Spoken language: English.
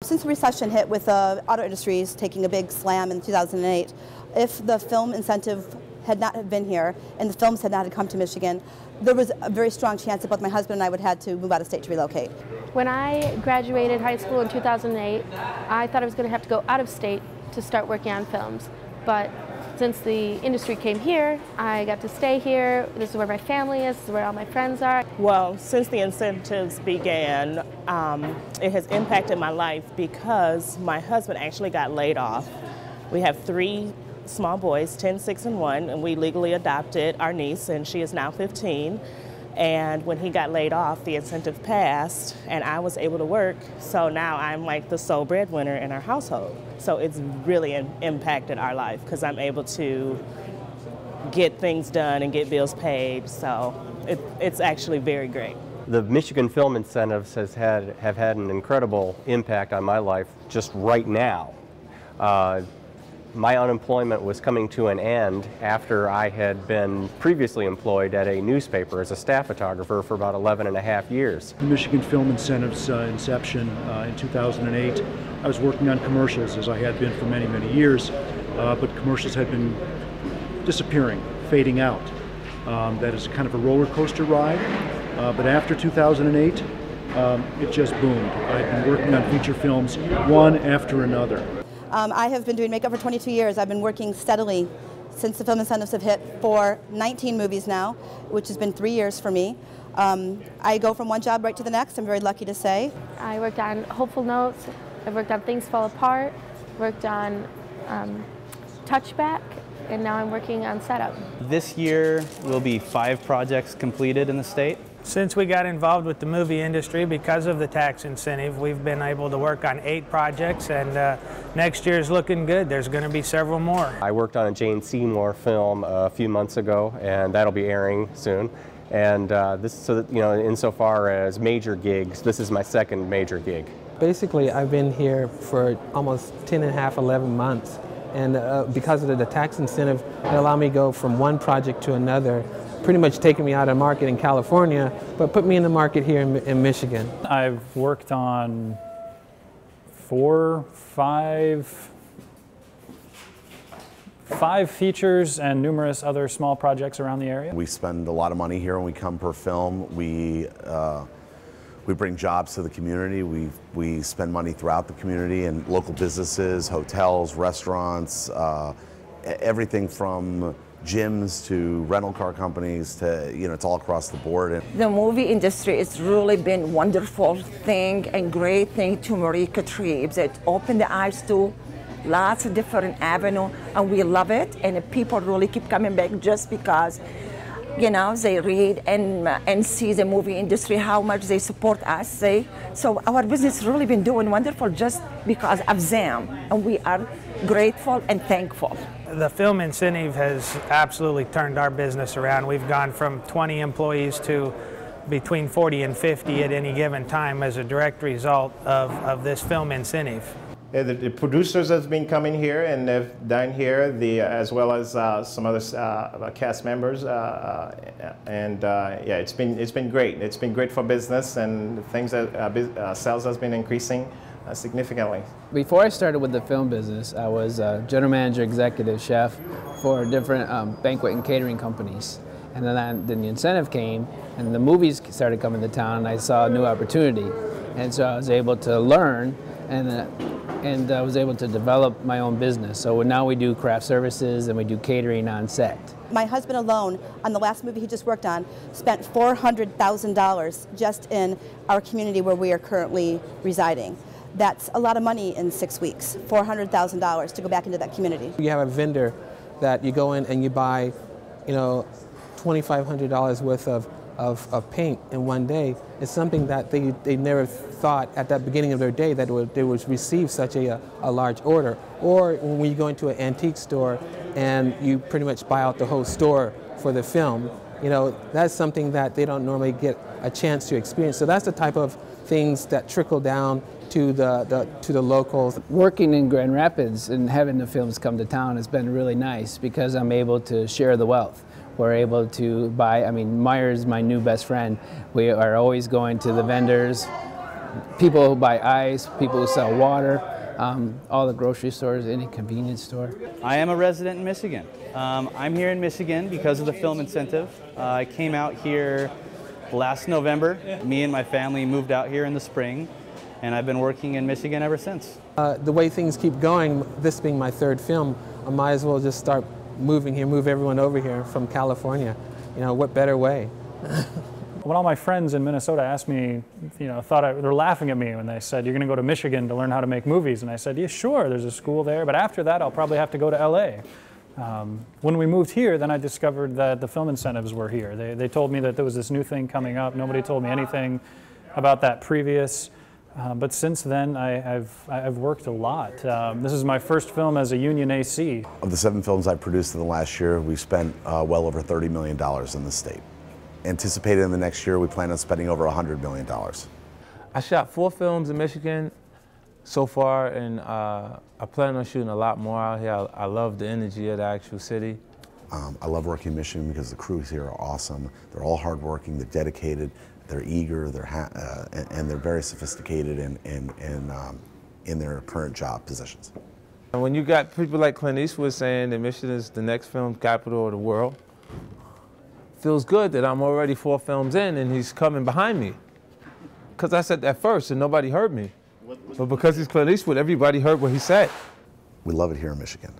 Since the recession hit with the auto industries taking a big slam in 2008, if the film incentive had not have been here and the films had not come to Michigan, there was a very strong chance that both my husband and I would have had to move out of state to relocate. When I graduated high school in 2008, I thought I was going to have to go out of state to start working on films. But since the industry came here, I got to stay here. This is where my family is, this is where all my friends are. Well, since the incentives began, it has impacted my life because my husband actually got laid off. We have 3 small boys, 10, 6, and 1, and we legally adopted our niece, and she is now 15. And when he got laid off, the incentive passed, and I was able to work. So now I'm like the sole breadwinner in our household. So it's really impacted our life because I'm able to get things done and get bills paid. So it's actually very great. The Michigan Film Incentives have had an incredible impact on my life just right now. My unemployment was coming to an end after I had been previously employed at a newspaper as a staff photographer for about 11.5 years. The Michigan Film Incentives inception in 2008, I was working on commercials as I had been for many, many years, but commercials had been disappearing, fading out. That is kind of a roller coaster ride, but after 2008, it just boomed. I've been working on feature films one after another. I have been doing makeup for 22 years. I've been working steadily since the film incentives have hit for 19 movies now, which has been 3 years for me. I go from one job right to the next, I'm very lucky to say. I worked on Hopeful Notes, I've worked on Things Fall Apart, worked on Touchback, and now I'm working on Setup. This year will be 5 projects completed in the state. Since we got involved with the movie industry, because of the tax incentive, we've been able to work on 8 projects, and next year is looking good. There's going to be several more. I worked on a Jane Seymour film a few months ago, and that'll be airing soon. And insofar as major gigs, this is my 2nd major gig. Basically, I've been here for almost 10.5, 11 months, and because of the tax incentive, it allowed me to go from one project to another, pretty much taking me out of the market in California, but put me in the market here in Michigan. I've worked on 4, 5 features and numerous other small projects around the area. We spend a lot of money here when we come per film. We bring jobs to the community. We spend money throughout the community and local businesses, hotels, restaurants, everything from gyms to rental car companies to, it's all across the board. The movie industry has really been wonderful thing and great thing to Marika Treves. It opened the eyes to lots of different avenues, and we love it, and people really keep coming back just because they read and see the movie industry, how much they support us. So our business has really been doing wonderful just because of them, and we are grateful and thankful. The film incentive has absolutely turned our business around. We've gone from 20 employees to between 40 and 50 at any given time as a direct result of this film incentive. The producers have been coming here and they've dined here, as well as some other cast members, yeah, it's been great. It's been great for business, and things sales has been increasing significantly. Before I started with the film business, I was general manager, executive chef for different banquet and catering companies. And then the incentive came, and the movies started coming to town, and I saw a new opportunity. And so I was able to learn, and I was able to develop my own business. So now we do craft services and we do catering on set. My husband alone, on the last movie he just worked on, spent $400,000 just in our community where we are currently residing. That's a lot of money in 6 weeks, $400,000 to go back into that community. You have a vendor that you go in and you buy, $2,500 worth of paint in one day. It's something that they never thought at that beginning of their day that they would receive such a large order. Or when you go into an antique store and you pretty much buy out the whole store for the film, that's something that they don't normally get a chance to experience. So that's the type of things that trickle down to the locals. Working in Grand Rapids and having the films come to town has been really nice because I'm able to share the wealth. We're able to buy, Meyer's my new best friend. We are always going to the vendors, people who buy ice, people who sell water, all the grocery stores, any convenience store. I am a resident in Michigan. I'm here in Michigan because of the film incentive. I came out here last November. Me and my family moved out here in the spring, and I've been working in Michigan ever since. The way things keep going, this being my third film, I might as well just start moving here, move everyone over here from California. You know, what better way? When all my friends in Minnesota asked me, you know, they're laughing at me when they said, "You're going to go to Michigan to learn how to make movies." And I said, "Yeah, sure, there's a school there, but after that I'll probably have to go to LA." When we moved here, then I discovered that the film incentives were here. They told me that there was this new thing coming up. Nobody told me anything about that previous. But since then, I've worked a lot. This is my first film as a union AC. Of the 7 films I've produced in the last year, we've spent well over $30 million in the state. Anticipated in the next year, we plan on spending over $100 million. I shot 4 films in Michigan so far, and I plan on shooting a lot more out here. I love the energy of the actual city. I love working in Michigan because the crews here are awesome. They're all hardworking, they're dedicated, they're eager, and they're very sophisticated in their current job positions. And when you got people like Clint Eastwood saying that Michigan is the next film capital of the world, feels good that I'm already 4 films in and he's coming behind me. Because I said that first and nobody heard me. But because he's Clint Eastwood, everybody heard what he said. We love it here in Michigan.